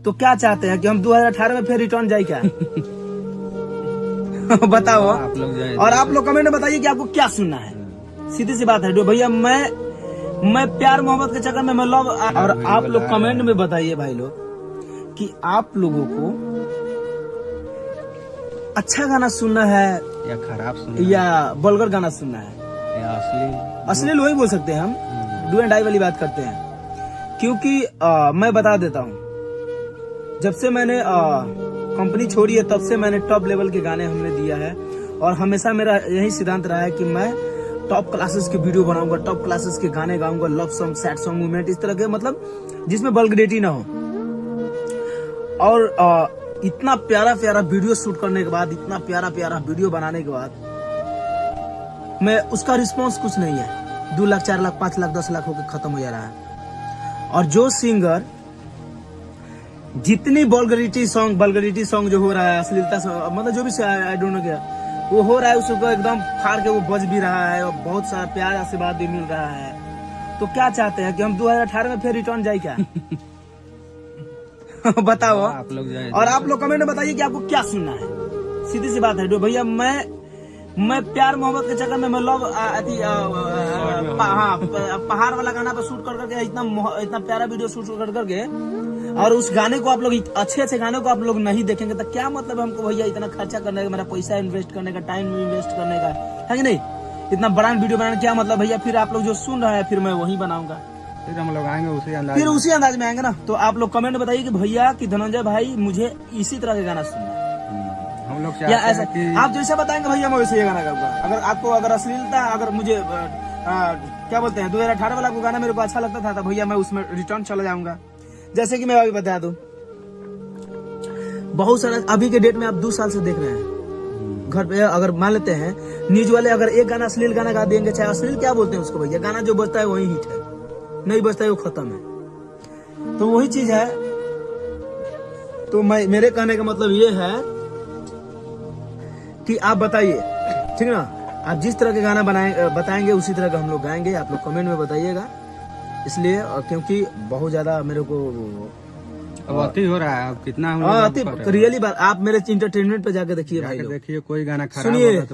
तो क्या चाहते हैं कि हम 2018 में फिर रिटर्न जाए क्या? बताओ आप लोग जाए और आप लोग कमेंट में बताइए कि आपको क्या सुनना है। सीधी सी बात है जो भैया मैं प्यार मोहब्बत के चक्कर में मैं लव। और आप लोग कमेंट में बताइए भाई लोग कि आप लोगों को अच्छा गाना सुनना है या खराब सुन या वल्गर गाना सुनना है या असली असली वही बोल सकते हैं हम। डू एंड डाई वाली बात करते हैं क्योंकि मैं बता देता हूँ जब से मैंने कंपनी छोड़ी है तब से मैंने टॉप लेवल के गाने हमने दिया है और हमेशा मेरा यही सिद्धांत रहा है कि मैं टॉप क्लासेस की वीडियो बनाऊंगा, टॉप क्लासेस के गाने गाऊंगा, love song, sad song, movement, इस तरह के मतलब जिसमें वल्गैरिटी ना हो। और इतना प्यारा प्यारा वीडियो शूट करने के बाद, इतना प्यारा प्यारा वीडियो बनाने के बाद मैं उसका रिस्पॉन्स कुछ नहीं है। 2 लाख 4 लाख 5 लाख 10 लाख होकर खत्म हो जा रहा है। और जो सिंगर जितनी वल्गैरिटी सॉन्ग जो हो रहा है, अश्लीलता मतलब जो भी आई डोंट नो क्या वो हो रहा है, उसको एकदम फाड़ के वो बज भी रहा है और बहुत सारा प्यार आशीर्वाद भी मिल रहा है। तो क्या चाहते हैं कि हम 2018 में फिर रिटर्न जाए क्या? बताओ आप लोग जाए और आप लोग कमेंट में बताइए कि आपको क्या सुनना है। सीधी सी बात है जो भैया मैं प्यार मोहब्बत के चक्कर में मैं लव पहाड़ वाला गाना पे शूट कर करके इतना प्यारा वीडियो शूट कर करके और उस गाने को आप लोग अच्छे गाने को आप लोग नहीं देखेंगे तो क्या मतलब हमको भैया इतना खर्चा करने का, मेरा पैसा इन्वेस्ट करने का, टाइम इन्वेस्ट करने का, है कि नहीं? इतना बड़ा वीडियो बनाने क्या मतलब भैया? फिर आप लोग जो सुन रहे हैं फिर मैं वही बनाऊंगा, फिर हम लोग आएंगे उसी अंदाज में आएंगे ना। तो आप लोग कमेंट बताइए कि भैया कि धनंजय भाई मुझे इसी तरह के गाना सुनना है। हम लोग या ऐसा आप जैसे बताएंगे भैया मैं वैसे ये गाना गाऊंगा। अगर आपको अश्लीलता अगर मुझे क्या बोलते हैं 2018 वाला गाना मेरे को अच्छा लगता था तो भैया मैं उसमें रिटर्न चला जाऊंगा। जैसे कि मैं अभी बता दूं बहुत सारा अभी के डेट में आप 2 साल से देख रहे हैं घर पे, अगर मान लेते हैं न्यूज वाले अगर एक गाना अश्लील गाना गा देंगे, चाहे अश्लील क्या बोलते हैं उसको भैया, गाना जो बजता है वही हिट है, नहीं बजता है वो खत्म है। तो वही चीज है। तो मेरे कहने का मतलब ये है कि आप बताइए, ठीक है ना? आप जिस तरह के गाना बताएंगे उसी तरह का हम लोग गाएंगे। आप लोग कमेंट में बताइएगा। इसलिए क्योंकि बहुत ज्यादा मेरे को अब अति हो रहा है। अब कितना रियली बात आप मेरे इंटरटेनमेंट पे जाके देखिए भाई, देखिए कोई गाना खराब सुनिए। होगा तो